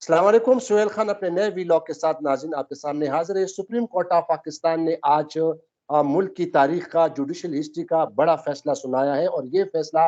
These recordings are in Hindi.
अस्सलाम वालेकुम। सुहेल खान अपने नए वीलॉग के साथ नाज़रीन आपके सामने हाजिर है। सुप्रीम कोर्ट ऑफ पाकिस्तान ने आज मुल्क की तारीख का, जुडिशल हिस्ट्री का बड़ा फैसला सुनाया है और ये फैसला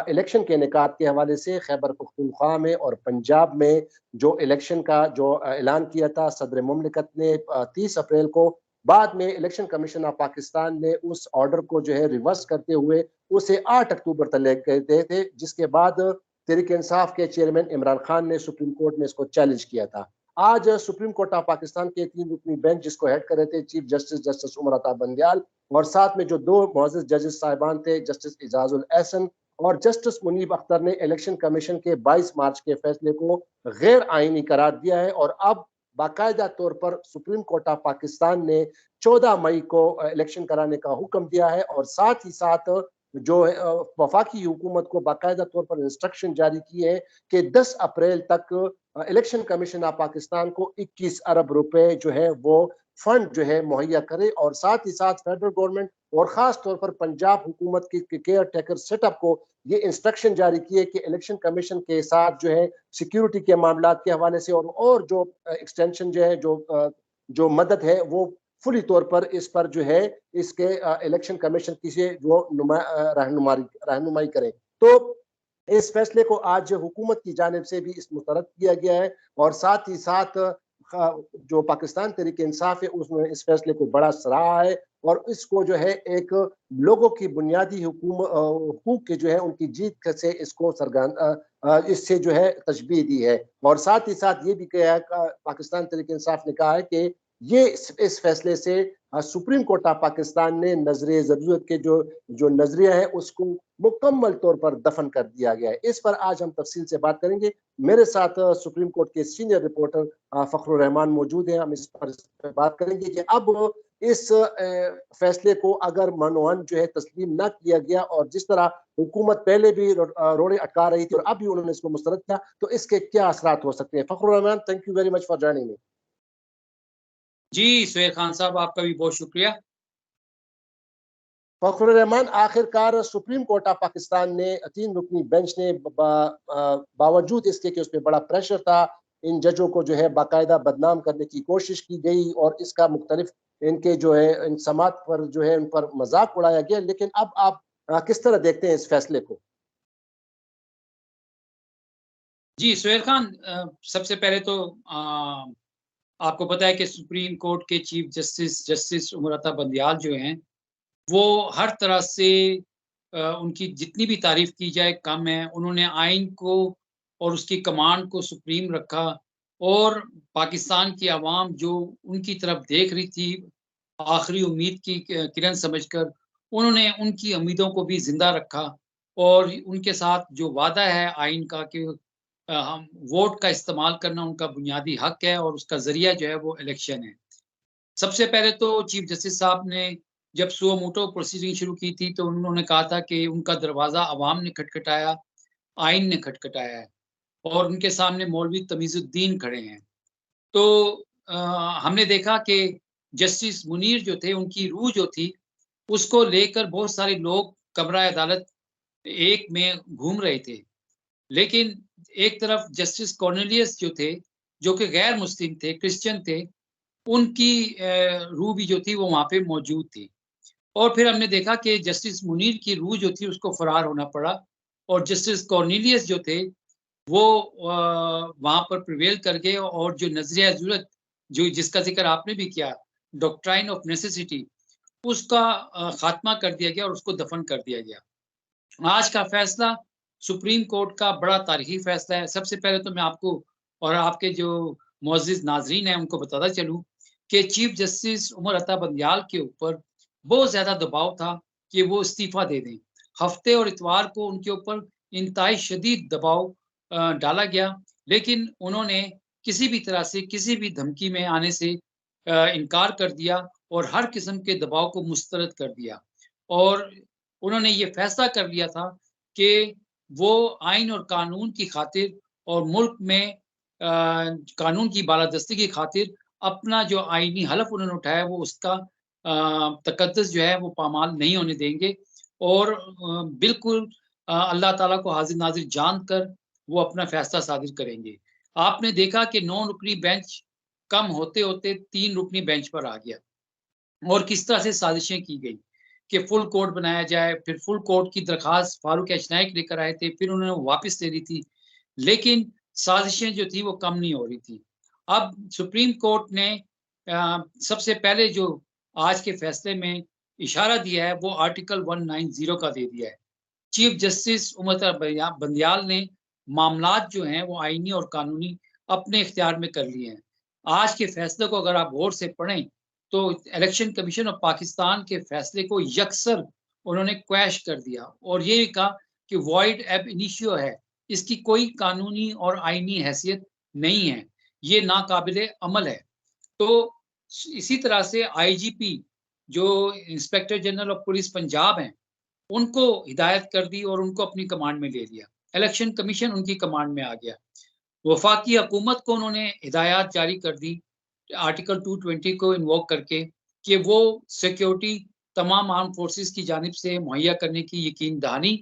इलेक्शन के इनेकाद के हवाले से खैबर पख्तूनख्वा में और पंजाब में जो इलेक्शन का जो ऐलान किया था सदर मुमलिकत ने 30 अप्रैल को, बाद में इलेक्शन कमीशन ऑफ पाकिस्तान ने उस ऑर्डर को जो है रिवर्स करते हुए उसे 8 अक्टूबर तक ले गए थे, जिसके बाद तहरीक इंसाफ के चेयरमैन इमरान खान ने सुप्रीम कोर्ट में इसको चैलेंज किया था। आज सुप्रीम कोर्ट ऑफ पाकिस्तान के 3 रुकनी बेंच, जिसको हेड कर रहे थे chief justice justice Umar Ata Bandial, और साथ में जो 2 मुअज़्ज़ज़ जजेस साहिबान थे, जस्टिस एजाजुल एहसन और जस्टिस मुनीब अख्तर, ने इलेक्शन कमीशन के 22 मार्च के फैसले को गैर आईनी करार दिया है और अब बाकायदा तौर पर सुप्रीम कोर्ट ऑफ पाकिस्तान ने 14 मई को इलेक्शन कराने का हुक्म दिया है और साथ ही साथ जो वफाकी हुकूमत को बाकायदा तौर पर इंस्ट्रक्शन जारी की है कि 10 अप्रैल तक इलेक्शन कमीशन ऑफ पाकिस्तान को 21 अरब रुपए जो है वो फंड जो है मुहैया करे और साथ ही साथ फेडरल गवर्नमेंट और खास तौर पर पंजाब हुकूमत की केयर टेकर सेटअप को ये इंस्ट्रक्शन जारी किए कि इलेक्शन कमीशन के साथ जो है सिक्योरिटी के मामला के हवाले से और जो एक्सटेंशन जो है जो मदद है वो फुली तौर पर इस पर जो है इसके इलेक्शन कमीशन की से वो रहनुमाई करें। तो इस फैसले को आज हुकूमत की जानिब से भी इस मुस्तरद किया गया है और साथ ही साथ जो पाकिस्तान तहरीक इंसाफ है उसने इस फैसले को बड़ा सराहा है और इसको जो है एक लोगों की बुनियादी हुकूक के जो है उनकी जीत से इसको इससे जो है तशबीह दी है और साथ ही साथ ये भी कहा है, पाकिस्तान तहरीक इंसाफ ने कहा है कि ये इस फैसले से सुप्रीम कोर्ट ऑफ पाकिस्तान ने नजर जरूरत के जो नजरिया है उसको मुकम्मल तौर पर दफन कर दिया गया है। इस पर आज हम तफसील से बात करेंगे। मेरे साथ सुप्रीम कोर्ट के सीनियर रिपोर्टर फखरुर रहमान मौजूद हैं। हम इस पर बात करेंगे कि अब इस फैसले को अगर मनोहन जो है तस्लीम न किया गया और जिस तरह हुकूमत पहले भी रोड़े अटका रही थी और अब भी उन्होंने इसको मुस्तरद किया, तो इसके क्या असरात हो सकते हैं। Fakhrur Rahman, thank you very much for joining me. जी सुहेल खान साहब, आपका भी बहुत शुक्रिया। फखरुर रहमान, आखिरकार सुप्रीम कोर्ट ऑफ पाकिस्तान ने 3 रुकनी बेंच ने बावजूद इसके कि उस पर बड़ा प्रेशर था, इन जजों को जो है बाकायदा बदनाम करने की कोशिश की गई और इसका मुख्तलिफ इनके जो है इन समात पर जो है उन पर मजाक उड़ाया गया। लेकिन अब आप किस तरह देखते हैं इस फैसले को? जी सुहेल खान, सबसे पहले तो आपको पता है कि सुप्रीम कोर्ट के chief justice justice Umar Ata Bandial जो हैं वो हर तरह से उनकी जितनी भी तारीफ की जाए कम है। उन्होंने आइन को और उसकी कमांड को सुप्रीम रखा और पाकिस्तान की आवाम जो उनकी तरफ देख रही थी आखिरी उम्मीद की किरण समझकर, उन्होंने उनकी उम्मीदों को भी जिंदा रखा और उनके साथ जो वादा है आइन का कि हम वोट का इस्तेमाल करना उनका बुनियादी हक है और उसका जरिया जो है वो इलेक्शन है। सबसे पहले तो चीफ जस्टिस साहब ने जब सुओ मोटो प्रोसीडिंग शुरू की थी तो उन्होंने कहा था कि उनका दरवाज़ा अवाम ने खटखटाया, आइन ने खटखटाया है और उनके सामने मौलवी तमीज़ुद्दीन खड़े हैं। तो अ, हमने देखा कि जस्टिस मुनीर जो थे, उनकी रूह जो थी, उसको लेकर बहुत सारे लोग कमरा अदालत एक में घूम रहे थे। लेकिन एक तरफ जस्टिस कॉर्नेलियस जो थे, जो कि गैर मुस्लिम थे, क्रिश्चियन थे, उनकी रूह भी जो थी वो वहाँ पे मौजूद थी। और फिर हमने देखा कि जस्टिस मुनीर की रूह जो थी उसको फरार होना पड़ा और जस्टिस कॉर्नेलियस जो थे वो वहाँ पर प्रिवेल कर गए और जो नजरिया ज़रूरत जो जिसका जिक्र आपने भी किया, डॉक्ट्राइन ऑफ नेसेसिटी, उसका खात्मा कर दिया गया और उसको दफन कर दिया गया। आज का फैसला सुप्रीम कोर्ट का बड़ा तारीखी फैसला है। सबसे पहले तो मैं आपको और आपके जो मुअज़्ज़िज़ नाज़रीन हैं उनको बताता चलूँ कि चीफ जस्टिस उमर अता बंदियाल के ऊपर बहुत ज़्यादा दबाव था कि वो इस्तीफ़ा दे दें। हफ्ते और इतवार को उनके ऊपर इंतहाई शदीद दबाव डाला गया, लेकिन उन्होंने किसी भी तरह से किसी भी धमकी में आने से इनकार कर दिया और हर किस्म के दबाव को मुस्तरद कर दिया और उन्होंने ये फैसला कर लिया था कि वो आइन और कानून की खातिर और मुल्क में कानून की बालादस्ती की खातिर अपना जो आईनी हलफ उन्होंने उठाया वो उसका तकद्दुस जो है वो पामाल नहीं होने देंगे और बिल्कुल अल्लाह ताला को हाजिर नाजिर जानकर वो अपना फैसला सादिर करेंगे। आपने देखा कि 9 रुकनी बेंच कम होते होते 3 रुकनी बेंच पर आ गया और किस तरह से साजिशें की गई कि फुल कोर्ट बनाया जाए। फिर फुल कोर्ट की दरखास्त फारूक एचनाइक लेकर आए थे, फिर उन्होंने वापस ले ली थी, लेकिन साजिशें जो थी वो कम नहीं हो रही थी। अब सुप्रीम कोर्ट ने सबसे पहले जो आज के फैसले में इशारा दिया है वो आर्टिकल 190 का दे दिया है। चीफ जस्टिस उमर बंदयाल ने मामलात जो हैं वो आईनी और कानूनी अपने इख्तियार में कर लिए हैं। आज के फैसले को अगर आप गौर से पढ़ें तो इलेक्शन कमीशन ऑफ पाकिस्तान के फैसले को यकसर उन्होंने क्वैश कर दिया और ये भी कहा कि वॉइड एब इनिशियो है, इसकी कोई कानूनी और आईनी हैसियत नहीं है, ये नाकाबिले अमल है। तो इसी तरह से आईजीपी जो inspector general of police Punjab हैं, उनको हिदायत कर दी और उनको अपनी कमांड में ले लिया। इलेक्शन कमीशन उनकी कमांड में आ गया। वफाकी हुकूमत को उन्होंने हिदायत जारी कर दी आर्टिकल 220 को इन्वोक करके कि वो सिक्योरिटी तमाम आर्म फोर्सेस की जानिब से मुहैया करने की यकीन दहानी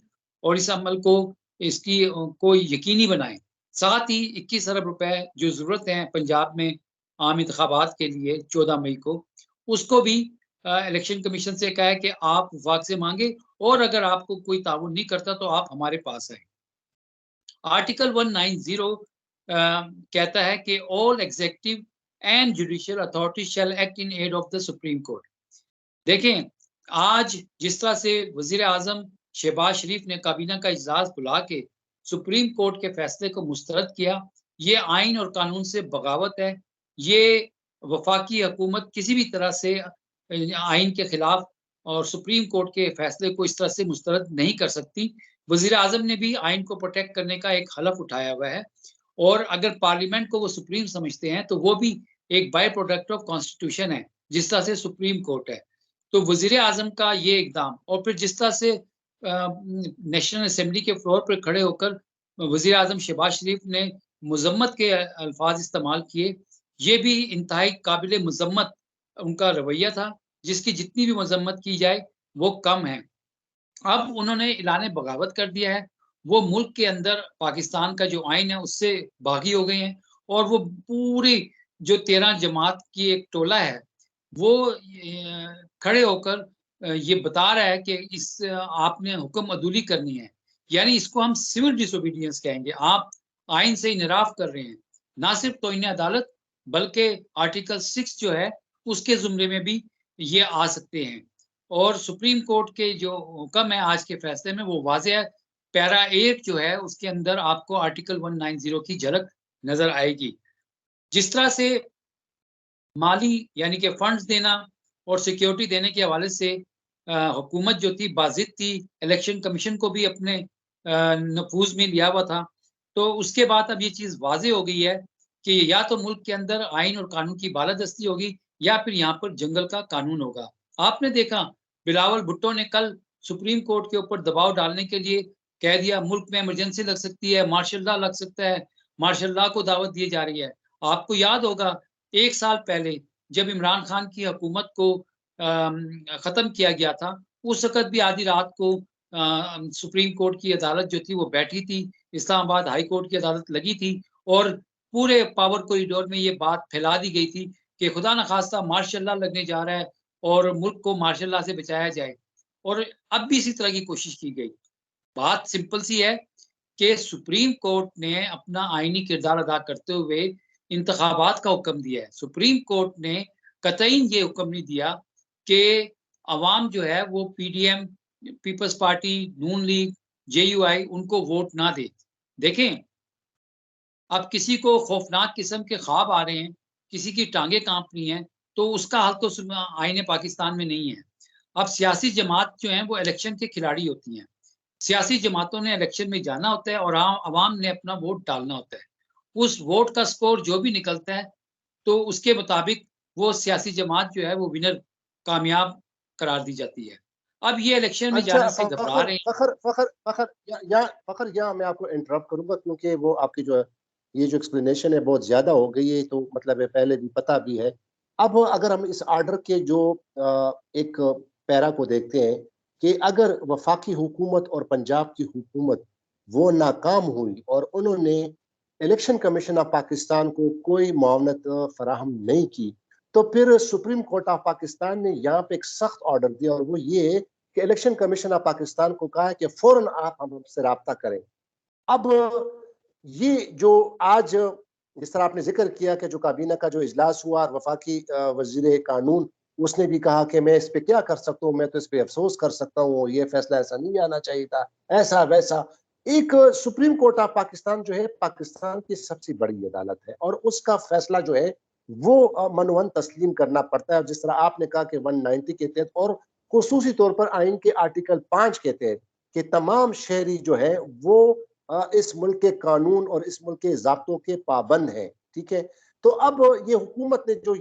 और इस अमल को इसकी को यकीनी बनाएं। साथ ही 21 अरब रुपए जो ज़रूरत है पंजाब में आम इंतखाबात के लिए 14 मई को, उसको भी इलेक्शन कमीशन से कहा है कि आप वफाक से मांगे और अगर आपको कोई ताउन नहीं करता तो आप हमारे पास आए। आर्टिकल 190 कहता है कि all executive and judicial authority shall act in aid of the supreme court. देखें, आज जिस तरह से वजीर आजम शहबाज शरीफ ने काबीना का इजलास बुला के सुप्रीम कोर्ट के फैसले को मुस्तरद किया, ये आइन और कानून से बगावत है। ये वफाकी हुकूमत किसी भी तरह से आइन के खिलाफ और सुप्रीम कोर्ट के फैसले को इस तरह से मुस्तरद नहीं कर सकती। वजीर आजम ने भी आइन को प्रोटेक्ट करने का एक हलफ उठाया हुआ है और अगर पार्लियामेंट को वो सुप्रीम समझते हैं तो वो भी एक बाय प्रोडक्ट ऑफ कॉन्स्टिट्यूशन है, जिस तरह से सुप्रीम कोर्ट है। तो वजीर आजम का ये इकदाम और फिर जिस तरह से नेशनल असेंबली के फ्लोर पर खड़े होकर वजीर आजम शहबाज शरीफ ने मजम्मत के अल्फाज इस्तेमाल किए, ये भी इंतहाई काबिल मजम्मत उनका रवैया था, जिसकी जितनी भी मजम्मत की जाए वो कम है। अब उन्होंने ऐलान बगावत कर दिया है, वो मुल्क के अंदर पाकिस्तान का जो आइन है उससे बागी हो गए हैं और वो पूरी जो 13 जमात की एक टोला है वो खड़े होकर ये बता रहा है कि इस आपने हुक्म अदूली करनी है, यानी इसको हम सिविल डिसोबीडियंस कहेंगे। आप आइन से इनराफ कर रहे हैं, ना सिर्फ तौहीन अदालत बल्कि आर्टिकल 6 जो है उसके जुमरे में भी ये आ सकते हैं। और सुप्रीम कोर्ट के जो हुक्म है आज के फैसले में वो वाज़ेह है। पैरा 1 जो है उसके अंदर आपको आर्टिकल 190 की झलक नजर आएगी। जिस तरह से माली यानी कि फंड्स देना और सिक्योरिटी देने के हवाले से हुकूमत जो थी बाज़िद थी, इलेक्शन कमीशन को भी अपने नफूज में लिया हुआ था। तो उसके बाद अब ये चीज़ वाज़ेह हो गई है कि या तो मुल्क के अंदर आइन और कानून की बालादस्ती होगी या फिर यहाँ पर जंगल का कानून होगा। आपने देखा बिलावल भुट्टो ने कल सुप्रीम कोर्ट के ऊपर दबाव डालने के लिए कह दिया मुल्क में इमरजेंसी लग सकती है, मार्शल लॉ लग सकता है, मार्शल लॉ को दावत दी जा रही है। आपको याद होगा 1 साल पहले जब इमरान खान की हुकूमत को ख़त्म किया गया था, उस वक़्त भी आधी रात को सुप्रीम कोर्ट की अदालत जो थी वो बैठी थी, इस्लामाबाद हाई कोर्ट की अदालत लगी थी और पूरे पावर कॉरिडोर में ये बात फैला दी गई थी कि खुदा न खास्ता मार्शल लॉ लगने जा रहा है और मुल्क को मार्शल लॉ से बचाया जाए और अब भी इसी तरह की कोशिश की गई। बात सिंपल सी है कि सुप्रीम कोर्ट ने अपना आईनी किरदार अदा करते हुए इंतखाबात का हुक्म दिया है। सुप्रीम कोर्ट ने कतईन ये हुक्म नहीं दिया कि अवाम जो है वो पीडीएम, पीपल्स पार्टी, नून लीग, जेयूआई उनको वोट ना दे। देखें, अब किसी को खौफनाक किस्म के ख्वाब आ रहे हैं, किसी की टांगे कांप रही हैं, तो उसका हल तो आईने पाकिस्तान में नहीं है। अब सियासी जमात जो हैं वो इलेक्शन के खिलाड़ी होती हैं। सियासी जमातों ने इलेक्शन में जाना होता है और अवाम ने अपना वोट डालना होता है। उस वोट का स्कोर जो भी निकलता है तो उसके मुताबिक वो सियासी जमात जो है वो विनर कामयाब करार दी जाती है। अब ये इलेक्शन में अच्छा जाने से घबरा रहे हैं। फखर यहाँ मैं आपको इंटरप्ट करूंगा क्योंकि वो आपकी जो है ये जो एक्सप्लेनेशन है बहुत ज्यादा हो गई है, तो मतलब है पहले भी पता भी है। अब अगर हम इस आर्डर के जो एक पैरा को देखते हैं कि अगर वफाकी हुकूमत और पंजाब की हुकूमत वो नाकाम हुई और उन्होंने इलेक्शन कमीशन ऑफ पाकिस्तान को कोई मुआवनत फराहम नहीं की, तो फिर सुप्रीम कोर्ट ऑफ पाकिस्तान ने यहाँ पे एक सख्त ऑर्डर दिया, और वो ये कि इलेक्शन कमीशन ऑफ पाकिस्तान को कहा है कि फौरन आप हमसे राब्ता करें। अब ये जो आज जिस तरह आपने जिक्र किया कि जो काबीना का जो इजलास हुआ और वफाकी वजीर कानून, उसने भी कहा कि मैं इस पे क्या कर सकता हूँ, मैं तो इस पे अफसोस कर सकता हूँ, ये फैसला ऐसा नहीं आना चाहिए था, ऐसा वैसा। एक सुप्रीम कोर्ट ऑफ पाकिस्तान जो है पाकिस्तान की सबसे बड़ी अदालत है, और उसका फैसला जो है वो मनवन तस्लीम करना पड़ता है। जिस तरह आपने कहा कि 190 के तहत और खुसूसी तौर पर आइन के आर्टिकल 5 के तहत कि तमाम शहरी जो है वो इस मुल्क के कानून और इस मुल्क के ज़ाब्तों के पाबंद हैं, ठीक है? तो अब ये हुकूमत ने जो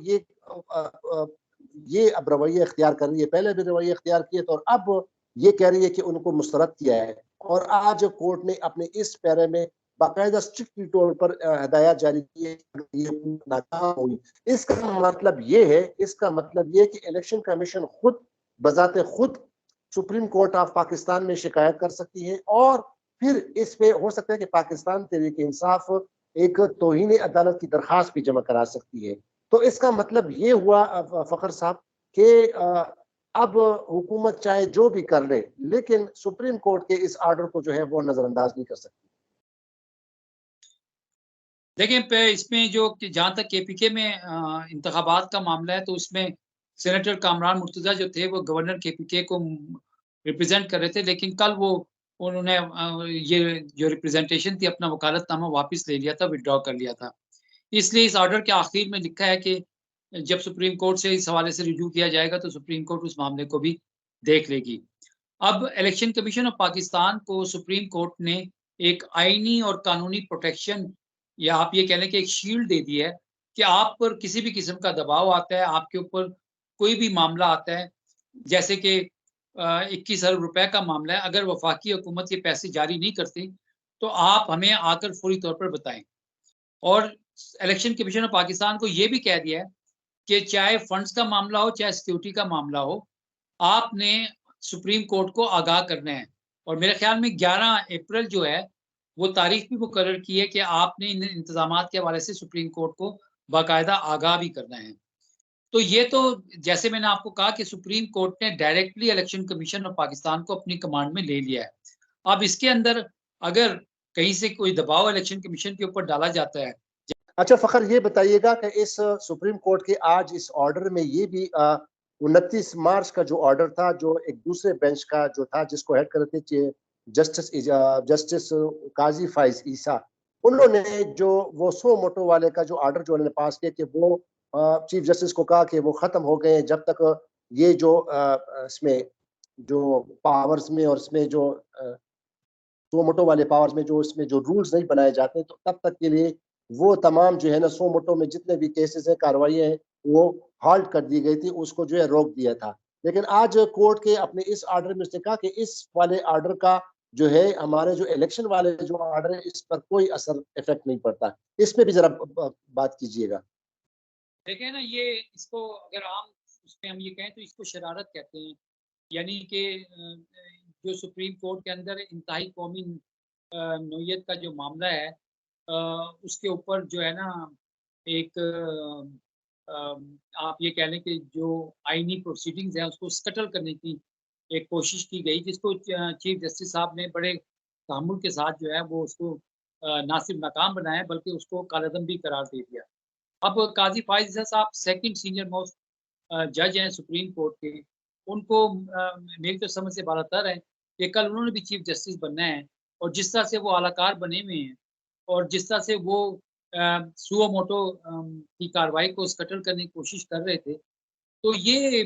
ये अब रवैया इख्तियार कर रही है, पहले भी रवैया इख्तियार किए थे और अब ये कह रही है कि उनको मुस्तरद किया है, और आज कोर्ट ने अपने इस पैरे में बाकायदा स्ट्रिक्ट तौर पर हिदायत जारी की है कि ये नाकाम हुई। इसका मतलब ये है कि इलेक्शन कमीशन खुद बजाते खुद सुप्रीम कोर्ट ऑफ पाकिस्तान में शिकायत कर सकती है, और फिर इस पे हो सकता है कि पाकिस्तान तहरीक इंसाफ एक तौहीन अदालत की दरखास्त भी जमा करा सकती है। तो इसका मतलब ये हुआ फखर साहब कि अब हुकूमत चाहे जो भी कर ले, लेकिन सुप्रीम कोर्ट के इस ऑर्डर को जो है वो नजरअंदाज नहीं कर सकती। देखिए इसमें जो जहाँ तक केपीके में इंतखाबात का मामला है, तो उसमें सेनेटर कामरान मुर्तज़ा जो थे वो गवर्नर केपीके को रिप्रेजेंट कर रहे थे, लेकिन कल वो उन्होंने ये जो रिप्रेजेंटेशन थी अपना वकालतनामा वापस ले लिया था, विथड्रॉ कर लिया था। इसलिए इस ऑर्डर के आखिर में लिखा है कि जब सुप्रीम कोर्ट से इस हवाले से रिव्यू किया जाएगा तो सुप्रीम कोर्ट उस मामले को भी देख लेगी। अब इलेक्शन कमीशन ऑफ पाकिस्तान को सुप्रीम कोर्ट ने एक आईनी और कानूनी प्रोटेक्शन, या आप ये कह लें कि एक शील्ड दे दी है कि आप पर किसी भी किस्म का दबाव आता है, आपके ऊपर कोई भी मामला आता है, जैसे कि 21 अरब रुपए का मामला है, अगर वफाकी हुकूमत ये पैसे जारी नहीं करती, तो आप हमें आकर फौरी तौर पर बताएं। और इलेक्शन कमीशन ऑफ पाकिस्तान को ये भी कह दिया है कि चाहे फंड्स का मामला हो, चाहे सिक्योरिटी का मामला हो, आपने सुप्रीम कोर्ट को आगाह करना है। और मेरे ख्याल में 11 अप्रैल जो है, वो तारीख भी मुकर्रर की है कि आपने इन इंतजामात के हवाले से सुप्रीम कोर्ट को बाकायदा आगाह भी करना है। तो ये तो जैसे मैंने आपको कहा कि सुप्रीम कोर्ट ने directly election commission of Pakistan को अपनी कमांड में ले लिया है। अब इसके अंदर अगर कहीं से कोई दबाव इलेक्शन कमीशन के ऊपर डाला जाता है। अच्छा फ़खर, ये बताइएगा कि इस सुप्रीम कोर्ट के आज इस ऑर्डर में ये भी 29 मार्च का जो ऑर्डर था, जो एक दूसरे बेंच का जो था जिसको हेड कर रहे थे जस्टिस काजी फाइज ईसा, उन्होंने जो वो सो मोटो वाले का जो ऑर्डर जो उन्होंने पास किया कि वो चीफ जस्टिस को कहा कि वो खत्म हो गए जब तक ये जो इसमें जो पावर्स में और इसमें जो सो मोटो वाले पावर्स में जो इसमें जो रूल्स नहीं बनाए जाते, तो तब तक के लिए वो तमाम जो है ना सो मोटो में जितने भी केसेस हैं, कार्रवाइयाँ हैं, वो हाल्ट कर दी गई थी, उसको जो है रोक दिया था। लेकिन आज कोर्ट के अपने इस ऑर्डर में उसने कहा कि इस वाले ऑर्डर का जो है हमारे जो इलेक्शन वाले जो ऑर्डर है इस पर कोई असर इफेक्ट नहीं पड़ता। इस पे भी जरा बात कीजिएगा। देखिए ना, ये इसको अगर आम उसमें हम ये कहें तो इसको शरारत कहते हैं। यानी कि जो सुप्रीम कोर्ट के अंदर इंतहाई कौमी नौयत का जो मामला है, उसके ऊपर जो है ना एक आप ये कह लें कि जो आईनी प्रोसीडिंग्स हैं उसको स्कटल करने की एक कोशिश की गई, जिसको चीफ जस्टिस साहब ने बड़े तहम्मुल के साथ जो है वो उसको ना सिर्फ नाकाम बनाया बल्कि उसको कालेदम भी करार दे दिया। अब काज़ी फ़ाइज़ ईसा साहब सेकंड सीनियर मोस्ट जज हैं सुप्रीम कोर्ट के। उनको मेरी तो समझ से बालातर है कि कल उन्होंने भी चीफ जस्टिस बनना है, और जिस तरह से वो आलाकार बने हुए हैं और जिस तरह से वो सुओ मोटो की कार्रवाई को स्कटल करने की कोशिश कर रहे थे, तो ये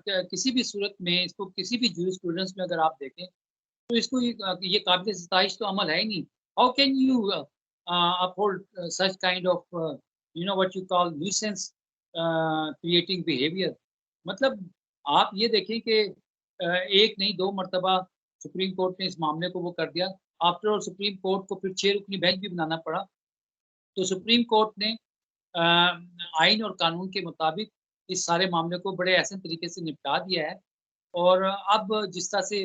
किसी भी सूरत में इसको किसी भी जूरिस्प्रूडेंस में अगर आप देखें, तो इसको ये काबिल सताइश तो अमल है ही नहीं। How can you uphold such kind of what you call nuisance creating behaviour. मतलब आप ये देखें कि एक नहीं 2 मर्तबा सुप्रीम कोर्ट ने इस मामले को वो कर दिया। आफ्टर ऑल सुप्रीम कोर्ट को फिर 6 रुकनी बेंच भी बनाना पड़ा। तो सुप्रीम कोर्ट ने आइन और कानून के मुताबिक इस सारे मामले को बड़े ऐसे तरीके से निपटा दिया है। और अब जिस तरह से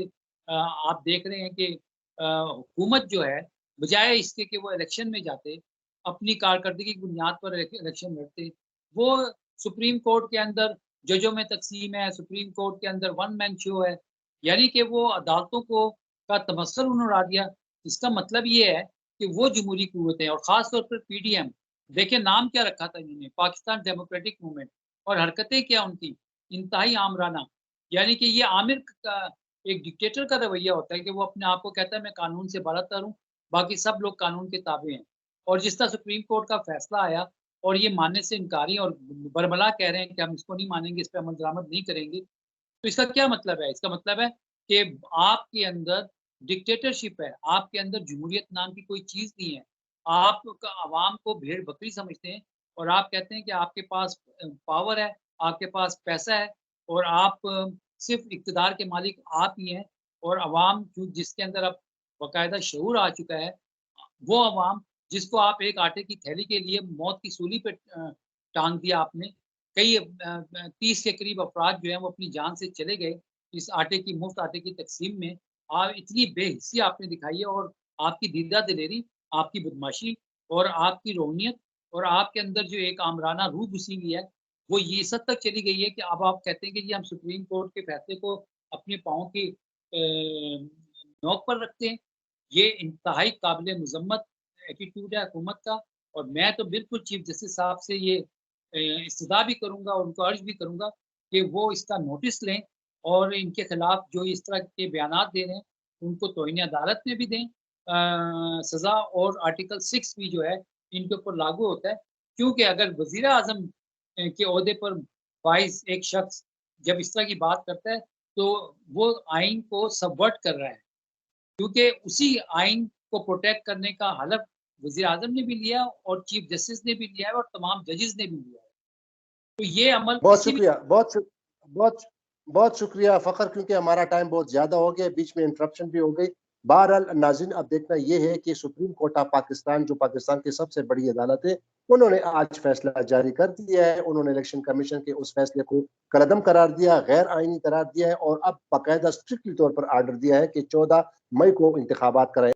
आप देख रहे हैं कि हुकूमत जो है, बजाय इसके कि वो इलेक्शन में जाते, अपनी कारकर्दगी की बुनियाद पर इलेक्शन लड़ते हैं। वो सुप्रीम कोर्ट के अंदर जजों में तकसीम है, सुप्रीम कोर्ट के अंदर वन मैन शो है, यानी कि वो अदालतों को का तमस्सुल उन्होंने उड़ा दिया। इसका मतलब ये है कि वो जमहूरी कुव्वतें हैं और ख़ास तौर पर पीडीएम, देखिए नाम क्या रखा था इन्होंने, पाकिस्तान डेमोक्रेटिक मूवमेंट, और हरकतें क्या उनकी, इंतहाई आमराना। यानी कि ये आमिर का एक डिक्टेटर का रवैया होता है कि वो अपने आप को कहता है मैं कानून से बालातर हूँ, बाकी सब लोग कानून के ताबे हैं। और जिस तरह सुप्रीम कोर्ट का फैसला आया और ये मानने से इनकारी और बरबला कह रहे हैं कि हम इसको नहीं मानेंगे, इस पे अमल दरामद नहीं करेंगे। तो इसका क्या मतलब है? इसका मतलब है कि आपके अंदर डिक्टेटरशिप है, आपके अंदर जमहूरियत नाम की कोई चीज़ नहीं है। आप अवाम को भेड़-बकरी समझते हैं और आप कहते हैं कि आपके पास पावर है, आपके पास पैसा है और आप सिर्फ़ इक़्तिदार के मालिक आप ही हैं, और अवाम जो जिसके अंदर अब बाकायदा शऊर आ चुका है, वो अवाम जिसको आप एक आटे की थैली के लिए मौत की सूली पे टाँग दिया आपने। कई 30 के करीब अफ़राद जो हैं वो अपनी जान से चले गए, इस आटे की मुफ़्त आटे की तक़सीम में। इतनी बेहिस्सी आपने दिखाई है, और आपकी दीदा दिलेरी, आपकी बदमाशी और आपकी रोहनीयत और आपके अंदर जो एक आमराना रूह घुसी हुई है, वो ये इस हद तक चली गई है कि अब आप कहते हैं कि जी हम सुप्रीम कोर्ट के फैसले को अपने पाँव की नोक पर रखते हैं। ये इंतहाई काबिल मज़म्मत एटीट्यूड है हुकूमत का, और मैं तो बिल्कुल चीफ जस्टिस साहब से ये इस्तदा भी करूँगा और उनको अर्ज़ भी करूँगा कि वो इसका नोटिस लें और इनके खिलाफ जो इस तरह के बयानात दे रहे हैं, उनको तौहीन अदालत में भी दें सज़ा, और आर्टिकल 6 भी जो है इनके ऊपर लागू होता है। क्योंकि अगर वज़ीर-ए-आज़म के ओहदे पर वाइस एक शख्स जब इस तरह की बात करता है, तो वो आइन को सबवर्ट कर रहा है। क्योंकि उसी आइन को प्रोटेक्ट करने का हलफ वज़ीर-ए-आज़म ने भी लिया और चीफ जस्टिस ने भी लिया है और तमाम जजेस ने भी लिया है। तो ये अमल बहुत किसी भी शुक्रिया, बहुत बहुत शुक्रिया फ़ख़र, क्योंकि हमारा टाइम बहुत ज़्यादा हो गया, बीच में इंटरप्शन भी हो गई। बहरहाल नाज़रीन, अब देखना ये है कि सुप्रीम कोर्ट ऑफ पाकिस्तान, जो पाकिस्तान की सबसे बड़ी अदालत है, उन्होंने आज फैसला जारी कर दिया है। उन्होंने इलेक्शन कमीशन के उस फैसले को कलअदम करार दिया, गैर आइनी करार दिया है और अब बाकायदा स्ट्रिक्टली तौर पर आर्डर दिया है कि 14 मई को इंतखाबात कराए